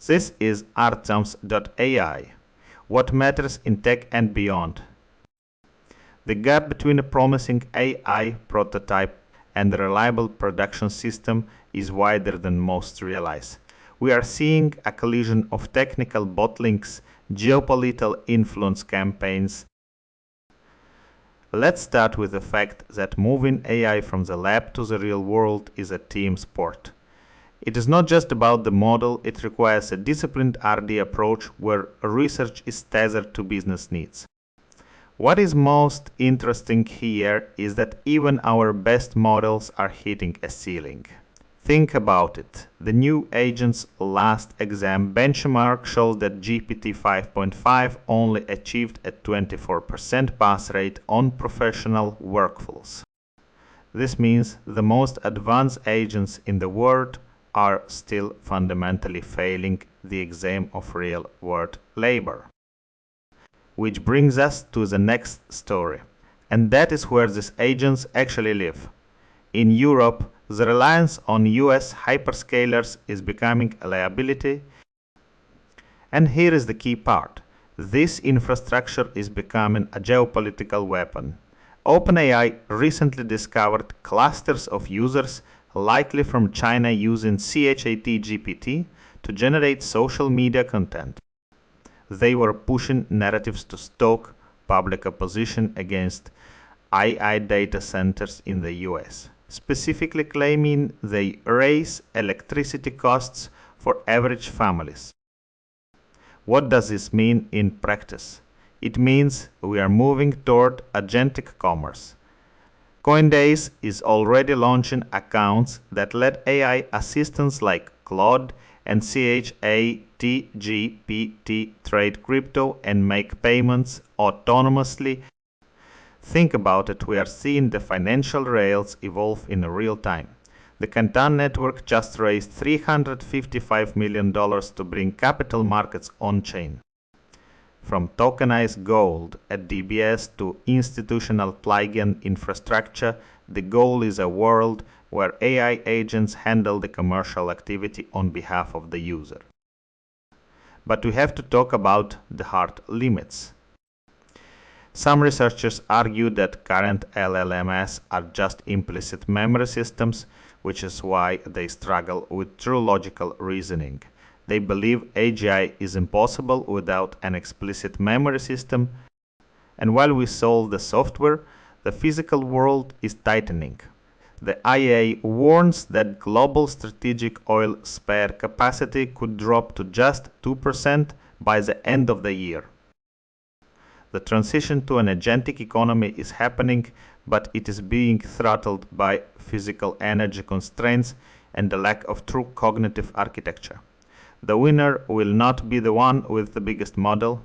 This is Artem's.ai. What matters in tech and beyond. The gap between a promising AI prototype and a reliable production system is wider than most realize. We are seeing a collision of technical bottlenecks, geopolitical influence campaigns. Let's start with the fact that moving AI from the lab to the real world is a team sport. It is not just about the model, it requires a disciplined R&D approach where research is tethered to business needs. What is most interesting here is that even our best models are hitting a ceiling. Think about it. The new agent's last exam benchmark shows that GPT 5.5 only achieved a 24% pass rate on professional workflows. This means the most advanced agents in the world are still fundamentally failing the exam of real-world labor. Which brings us to the next story, and that is where these agents actually live. In Europe, the reliance on US hyperscalers is becoming a liability, and here is the key part. This infrastructure is becoming a geopolitical weapon. OpenAI recently discovered clusters of users likely from China using ChatGPT to generate social media content. They were pushing narratives to stoke public opposition against AI data centers in the US, specifically claiming they raise electricity costs for average families. What does this mean in practice? It means we are moving toward agentic commerce. Coinbase is already launching accounts that let AI assistants like Claude and ChatGPT trade crypto and make payments autonomously. Think about it, we are seeing the financial rails evolve in real time. The Canton network just raised $355 million to bring capital markets on-chain. From tokenized gold at DBS to institutional plugin infrastructure, the goal is a world where AI agents handle the commercial activity on behalf of the user. But we have to talk about the hard limits. Some researchers argue that current LLMs are just implicit memory systems, which is why they struggle with true logical reasoning. They believe AGI is impossible without an explicit memory system, and while we solve the software, the physical world is tightening. The IEA warns that global strategic oil spare capacity could drop to just 2% by the end of the year. The transition to an agentic economy is happening, but it is being throttled by physical energy constraints and the lack of true cognitive architecture. The winner will not be the one with the biggest model.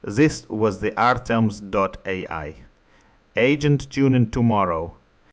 This was the Artems.ai. Agent tune in tomorrow.